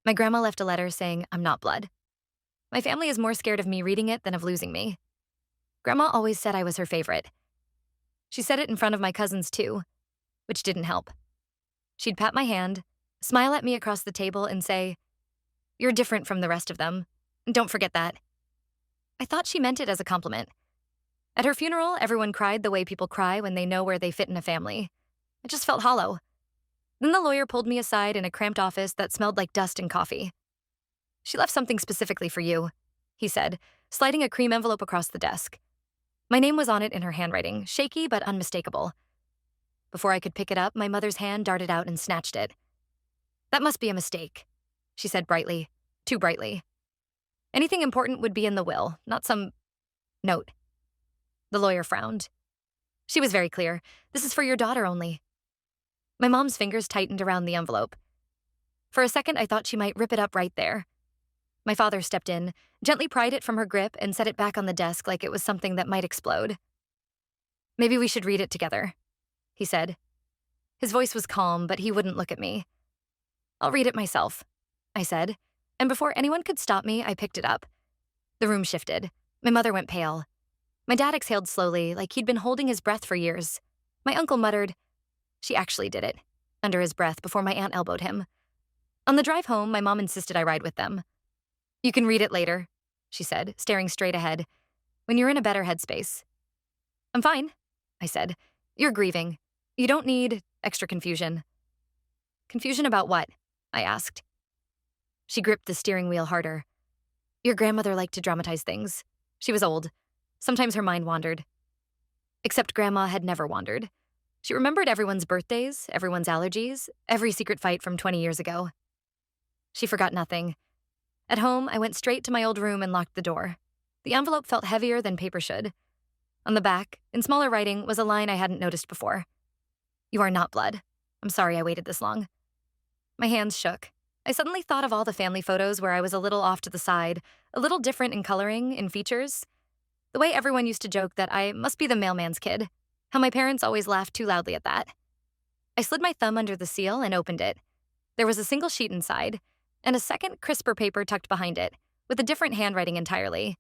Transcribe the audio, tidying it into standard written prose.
My grandma left a letter saying I'm not blood. My family is more scared of me reading it than of losing me. Grandma always said I was her favorite. She said it in front of my cousins too, which didn't help. She'd pat my hand, smile at me across the table, and say, "You're different from the rest of them. Don't forget that." I thought she meant it as a compliment. At her funeral, everyone cried the way people cry when they know where they fit in a family. It just felt hollow. Then the lawyer pulled me aside in a cramped office that smelled like dust and coffee. "She left something specifically for you," he said, sliding a cream envelope across the desk. My name was on it in her handwriting, shaky but unmistakable. Before I could pick it up, my mother's hand darted out and snatched it. "That must be a mistake," she said brightly, too brightly. "Anything important would be in the will, not some note." The lawyer frowned. She was very clear. "This is for your daughter only." My mom's fingers tightened around the envelope. For a second, I thought she might rip it up right there. My father stepped in, gently pried it from her grip, and set it back on the desk like it was something that might explode. "Maybe we should read it together," he said. His voice was calm, but he wouldn't look at me. "I'll read it myself," I said, and before anyone could stop me, I picked it up. The room shifted. My mother went pale. My dad exhaled slowly, like he'd been holding his breath for years. My uncle muttered, "She actually did it," under his breath before my aunt elbowed him. On the drive home, my mom insisted I ride with them. "You can read it later," she said, staring straight ahead, "when you're in a better headspace." "I'm fine," I said. "You're grieving. You don't need extra confusion." "Confusion about what?" I asked. She gripped the steering wheel harder. "Your grandmother liked to dramatize things. She was old. Sometimes her mind wandered. Except Grandma had never wandered. She remembered everyone's birthdays, everyone's allergies, every secret fight from 20 years ago. She forgot nothing. At home, I went straight to my old room and locked the door. The envelope felt heavier than paper should. On the back, in smaller writing, was a line I hadn't noticed before. "You are not blood. I'm sorry I waited this long." My hands shook. I suddenly thought of all the family photos where I was a little off to the side, a little different in coloring, in features. The way everyone used to joke that I must be the mailman's kid. How my parents always laughed too loudly at that. I slid my thumb under the seal and opened it. There was a single sheet inside, and a second, crisper paper tucked behind it, with a different handwriting entirely.